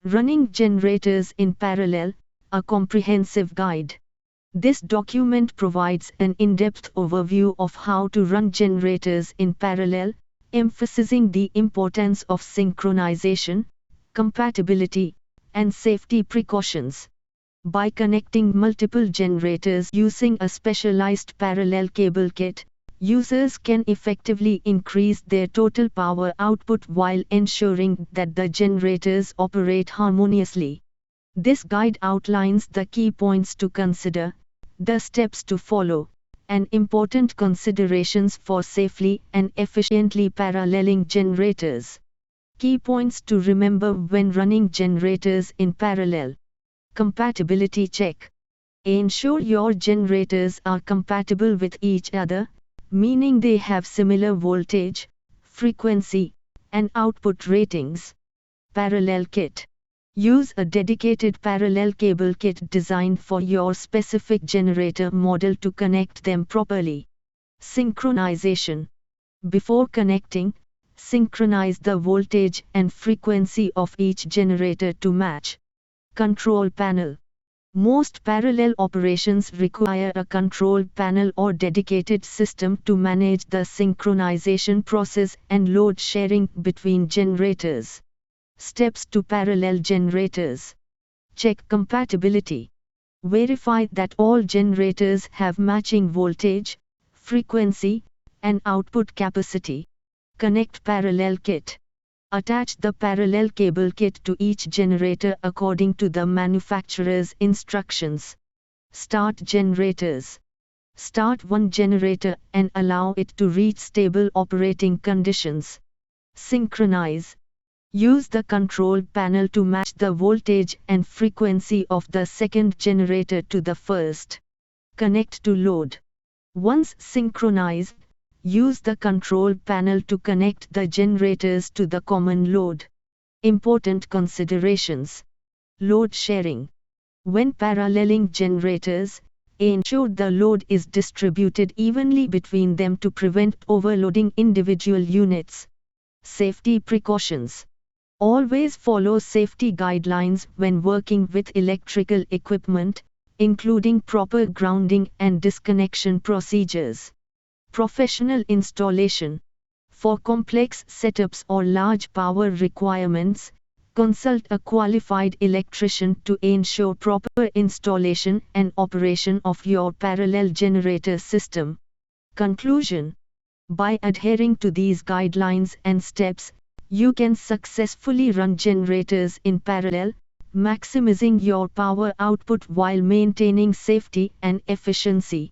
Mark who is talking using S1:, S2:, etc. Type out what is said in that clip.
S1: Running Generators in Parallel, a comprehensive guide. This document provides an in-depth overview of how to run generators in parallel, emphasizing the importance of synchronization, compatibility, and safety precautions. By connecting multiple generators using a specialized parallel cable kit, users can effectively increase their total power output while ensuring that the generators operate harmoniously. This guide outlines the key points to consider, the steps to follow, and important considerations for safely and efficiently paralleling generators. Key points to remember when running generators in parallel. Compatibility check. Ensure your generators are compatible with each other, meaning they have similar voltage, frequency, and output ratings. Parallel kit. Use a dedicated parallel cable kit designed for your specific generator model to connect them properly. Synchronization. Before connecting, synchronize the voltage and frequency of each generator to match. Control panel. Most parallel operations require a control panel or dedicated system to manage the synchronization process and load sharing between generators. Steps to parallel generators. Check compatibility. Verify that all generators have matching voltage, frequency, and output capacity. Connect parallel kit. Attach the parallel cable kit to each generator according to the manufacturer's instructions. Start generators. Start one generator and allow it to reach stable operating conditions. Synchronize. Use the control panel to match the voltage and frequency of the second generator to the first. Connect to load. Once synchronized, use the control panel to connect the generators to the common load. Important considerations. Load sharing. When paralleling generators, ensure the load is distributed evenly between them to prevent overloading individual units. Safety precautions. Always follow safety guidelines when working with electrical equipment, including proper grounding and disconnection procedures. Professional installation. For complex setups or large power requirements, consult a qualified electrician to ensure proper installation and operation of your parallel generator system. Conclusion. By adhering to these guidelines and steps, you can successfully run generators in parallel, maximizing your power output while maintaining safety and efficiency.